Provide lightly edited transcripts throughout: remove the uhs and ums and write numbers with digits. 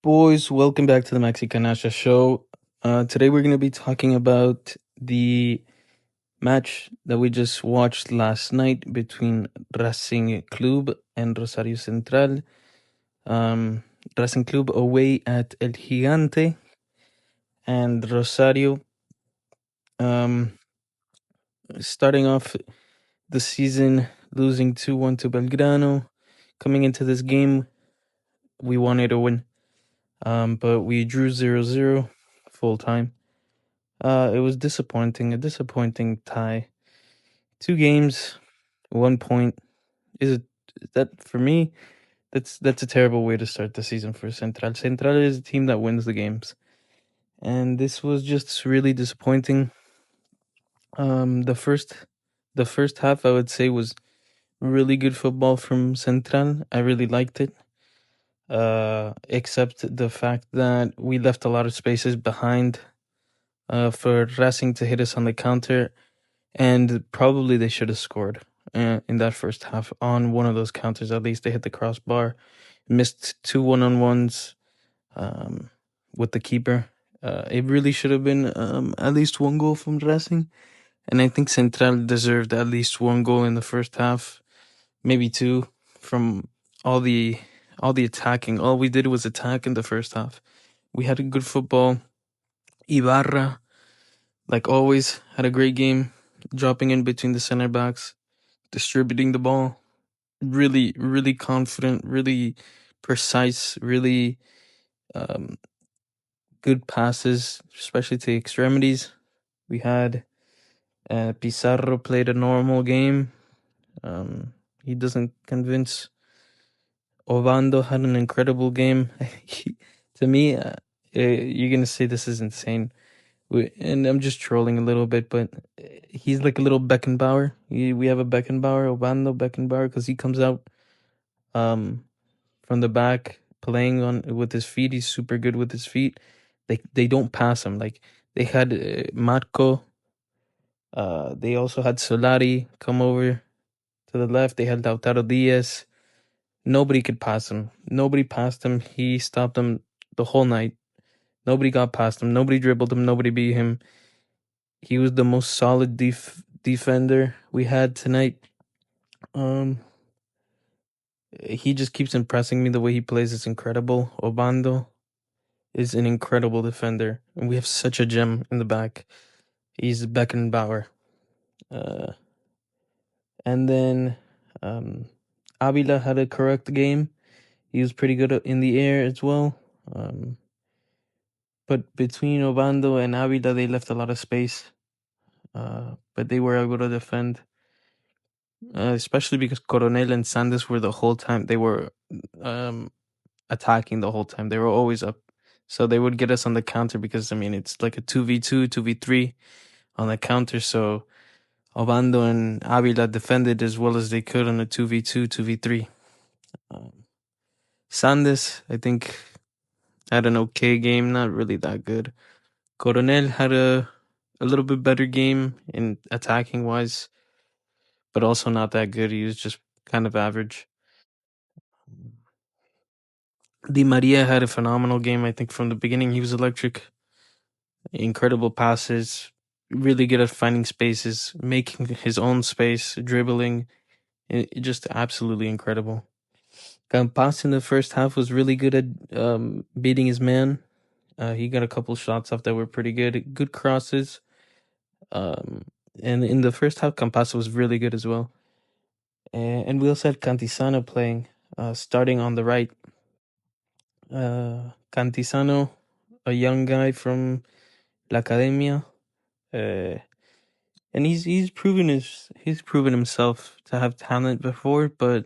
Boys, welcome back to the Maxi Canalla Show. Today we're going to be talking about the match that we just watched last night between Racing Club and Rosario Central. Racing Club away at El Gigante, and Rosario starting off the season losing 2-1 to Belgrano. Coming into this game, we wanted to win, but we drew 0-0 full time. It was disappointing, a disappointing tie. 2 games, 1 point. Is it that for me? That's a terrible way to start the season for Central. Central is a team that wins the games, and this was just really disappointing. The first half I would say was really good football from Central. I really liked it. Except the fact that we left a lot of spaces behind for Racing to hit us on the counter. And probably they should have scored in that first half on one of those counters. At least they hit the crossbar, missed 2 1-on-1s with the keeper. It really should have been at least 1 goal from Racing. And I think Central deserved at least 1 goal in the first half, maybe 2 from all the attacking. All we did was attack in the first half. We had a good football. Ibarra, like always, had a great game, dropping in between the center backs, distributing the ball. Really, really confident, really precise, really good passes, especially to extremities. We had Pizarro played a normal game. He doesn't convince. Ovando had an incredible game. To me, you're going to say this is insane. And I'm just trolling a little bit, but he's like a little Beckenbauer. We have a Beckenbauer, Obando Beckenbauer, because he comes out from the back playing on with his feet. He's super good with his feet. They don't pass him. Like they had Marco. They also had Solari come over to the left. They had Lautaro Diaz. Nobody could pass him. Nobody passed him. He stopped them the whole night. Nobody got past him. Nobody dribbled him. Nobody beat him. He was the most solid defender we had tonight. He just keeps impressing me. The way he plays is incredible. Obando is an incredible defender, and we have such a gem in the back. He's Beckenbauer. And then Avila had a correct game. He was pretty good in the air as well. But between Obando and Avila, they left a lot of space. But they were able to defend. Especially because Coronel and Sandes were the whole time. They were attacking the whole time. They were always up. So they would get us on the counter because, I mean, it's like a 2v2, 2v3 on the counter. So Obando and Avila defended as well as they could on a 2v2, 2v3. Sandes, I think, had an okay game, not really that good. Coronel had a little bit better game in attacking wise, but also not that good. He was just kind of average. Di Maria had a phenomenal game. I think from the beginning he was electric. Incredible passes, really good at finding spaces, making his own space, dribbling. Just absolutely incredible. Campas in the first half was really good at beating his man. He got a couple shots off that were pretty good. Good crosses. And in the first half, Campas was really good as well. And we also had Cantisano playing, starting on the right. Cantisano, a young guy from La Academia, and he's proven himself to have talent before, but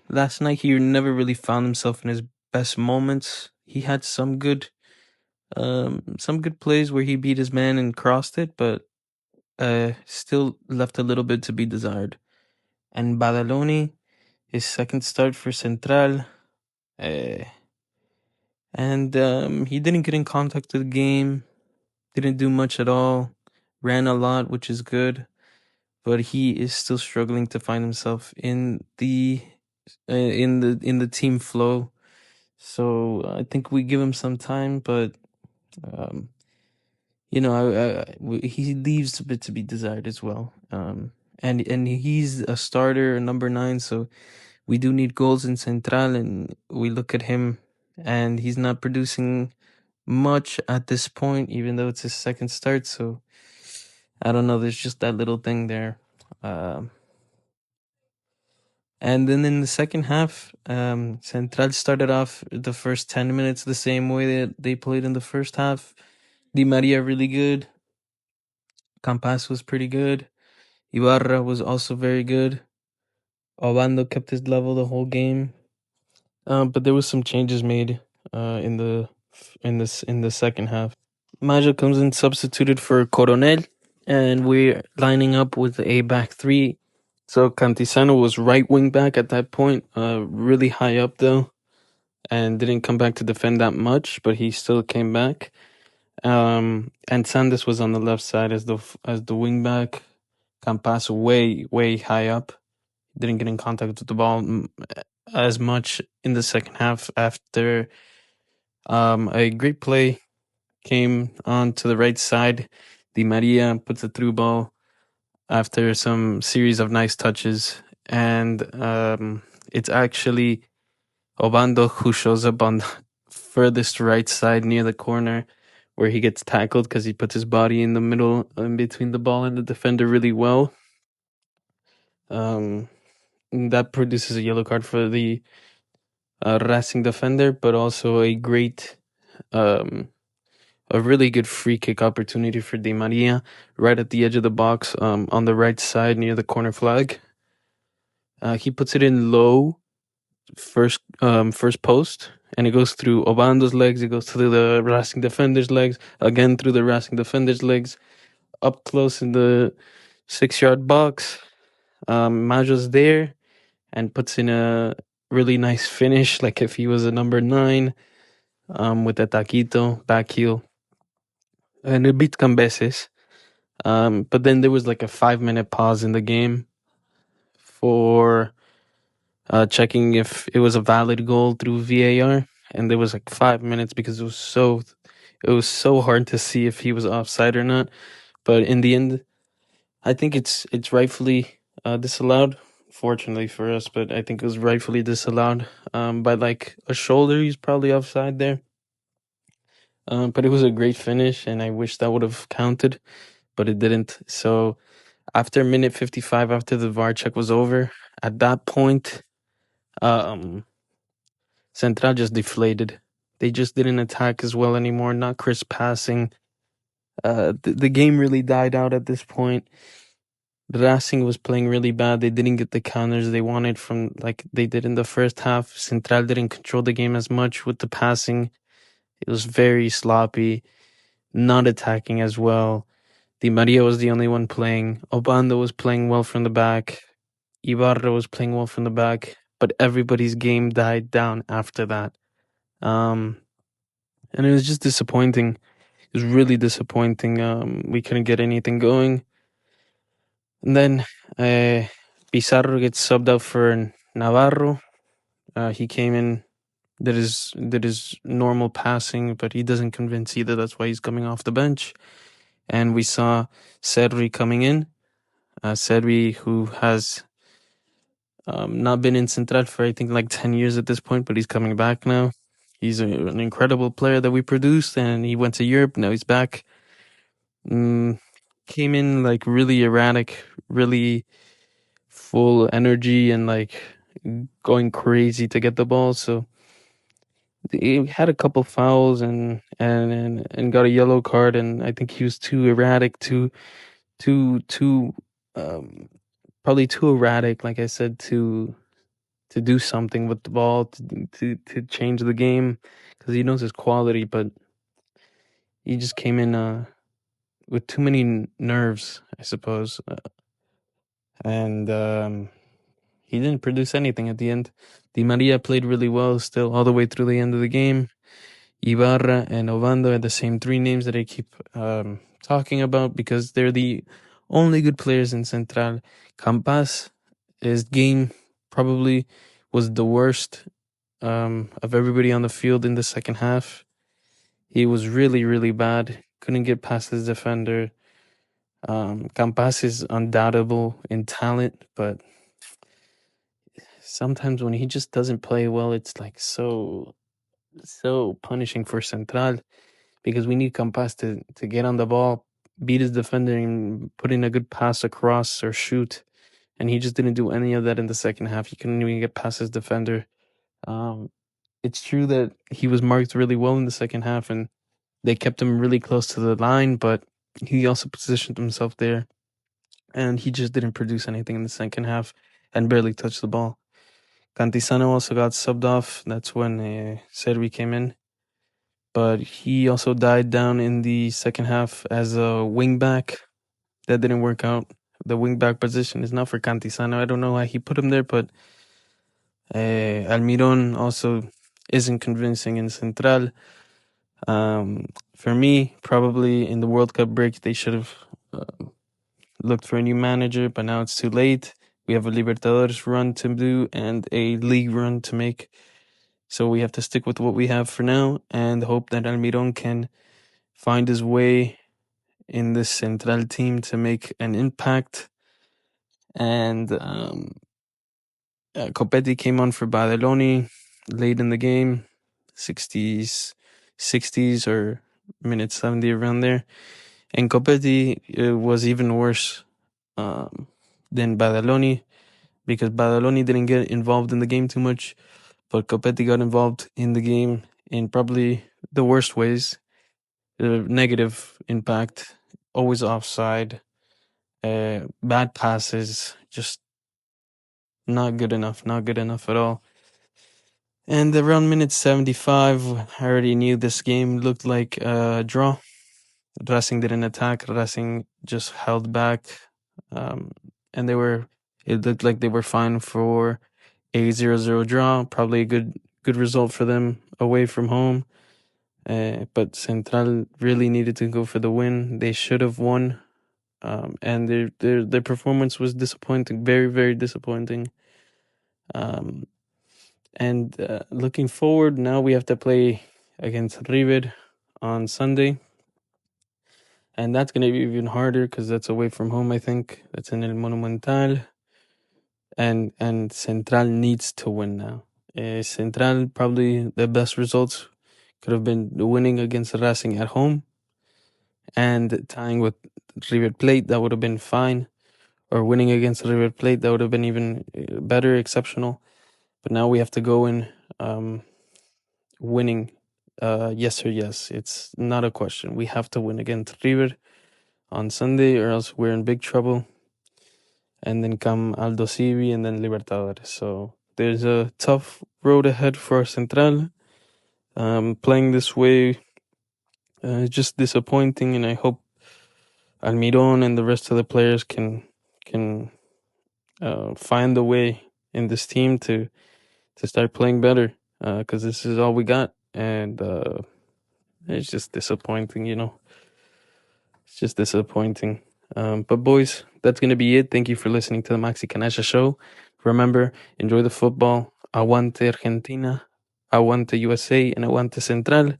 last night he never really found himself in his best moments. He had some good plays where he beat his man and crossed it, but still left a little bit to be desired. And Badaloni, his second start for Central, and he didn't get in contact with the game, didn't do much at all, ran a lot, which is good, but he is still struggling to find himself in the team flow. So I think we give him some time, but um, he leaves a bit to be desired as well. And he's a starter, number 9, so we do need goals in Central, and we look at him, and he's not producing much at this point, even though it's his second start. So I don't know. There's just that little thing there. And then in the second half, Central started off the first 10 minutes the same way that they played in the first half. Di Maria really good. Campas was pretty good. Ibarra was also very good. Obando kept his level the whole game. But there was some changes made in the second half. Maja comes in substituted for Coronel, and we're lining up with a back three. So Cantisano was right wing back at that point, really high up though, and didn't come back to defend that much, but he still came back. And Sandes was on the left side as the wing back. Campas way high up, didn't get in contact with the ball as much in the second half after a great play came on to the right side. Di Maria puts a through ball after some series of nice touches, and it's actually Obando who shows up on the furthest right side near the corner where he gets tackled because he puts his body in the middle in between the ball and the defender really well. That produces a yellow card for the Racing defender, but also a really good free kick opportunity for Di Maria right at the edge of the box on the right side near the corner flag. He puts it in low, first post, and it goes through Obando's legs, it goes through the Racing defender's legs, again through the Racing defender's legs, up close in the 6-yard box. Majo's there and puts in a really nice finish, like if he was a number 9, with a taquito, back heel. And it beats Cambeses. But then there was like a 5-minute pause in the game for checking if it was a valid goal through VAR, and there was like 5 minutes because it was so hard to see if he was offside or not. But in the end, I think it's rightfully disallowed. Fortunately for us, but I think it was rightfully disallowed by like a shoulder. He's probably offside there. But it was a great finish, and I wish that would have counted, but it didn't. So after minute 55, after the VAR check was over, at that point, Central just deflated. They just didn't attack as well anymore, not crisp passing. The game really died out at this point. Racing was playing really bad. They didn't get the counters they wanted from like they did in the first half. Central didn't control the game as much with the passing. It was very sloppy, not attacking as well. Di Maria was the only one playing. Obando was playing well from the back. Ibarra was playing well from the back. But everybody's game died down after that. And it was just disappointing. It was really disappointing. We couldn't get anything going. And then Pizarro gets subbed out for Navarro. He came in, did his normal passing, but he doesn't convince either. That's why he's coming off the bench. And we saw Serri coming in. Serri, who has not been in Central for I think like 10 years at this point, but he's coming back now. He's an incredible player that we produced, and he went to Europe. Now he's back. Came in like really erratic, really full energy, and like going crazy to get the ball. So he had a couple fouls and got a yellow card, and I think he was too erratic, probably too erratic, like I said, to do something with the ball, to change the game, because he knows his quality, but he just came in with too many nerves, I suppose, and he didn't produce anything at the end. Di Maria played really well still all the way through the end of the game. Ibarra and Ovando are the same 3 names that I keep talking about because they're the only good players in Central. Campas, his game probably was the worst of everybody on the field in the second half. He was really, really bad. Couldn't get past his defender. Campas is undoubtable in talent, but sometimes when he just doesn't play well, it's like so punishing for Central, because we need Campas to get on the ball, beat his defender, and put in a good pass across or shoot. And he just didn't do any of that in the second half. He couldn't even get past his defender. It's true that he was marked really well in the second half, and they kept him really close to the line, but he also positioned himself there, and he just didn't produce anything in the second half and barely touched the ball. Cantisano also got subbed off. That's when Servi came in. But he also died down in the second half as a wingback. That didn't work out. The wingback position is not for Cantisano. I don't know why he put him there, but Almiron also isn't convincing in Central. For me, probably in the World Cup break, they should have looked for a new manager, but now it's too late. We have a Libertadores run to do and a league run to make. So we have to stick with what we have for now and hope that Almiron can find his way in this Central team to make an impact. And Copetti came on for Badaloni late in the game, 60s or minute 70 around there. And Copetti was even worse than Badaloni, because Badaloni didn't get involved in the game too much, but Copetti got involved in the game in probably the worst ways. Negative impact, always offside, bad passes, just not good enough at all. And around minute 75, I already knew this game looked like a draw. Racing didn't attack. Racing just held back. And it looked like they were fine for a 0-0 draw. Probably a good result for them away from home. But Central really needed to go for the win. They should have won. And their performance was disappointing. Very, very disappointing. And looking forward, now we have to play against River on Sunday. And that's going to be even harder because that's away from home, I think. That's in El Monumental. And Central needs to win now. Central, probably the best results could have been winning against Racing at home and tying with River Plate. That would have been fine. Or winning against River Plate, that would have been even better, exceptional. But now we have to go in winning. Yes or yes. It's not a question. We have to win against River on Sunday, or else we're in big trouble. And then come Aldo Civi and then Libertadores. So there's a tough road ahead for Central. Playing this way is just disappointing, and I hope Almiron and the rest of the players can find a way in this team to start playing better, because this is all we got, and it's just disappointing, It's just disappointing. But boys, that's going to be it. Thank you for listening to the Maxi Canalla Show. Remember, enjoy the football. Aguante Argentina, aguante USA, and aguante Central.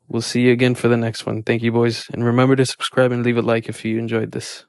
We'll see you again for the next one. Thank you, boys. And remember to subscribe and leave a like if you enjoyed this.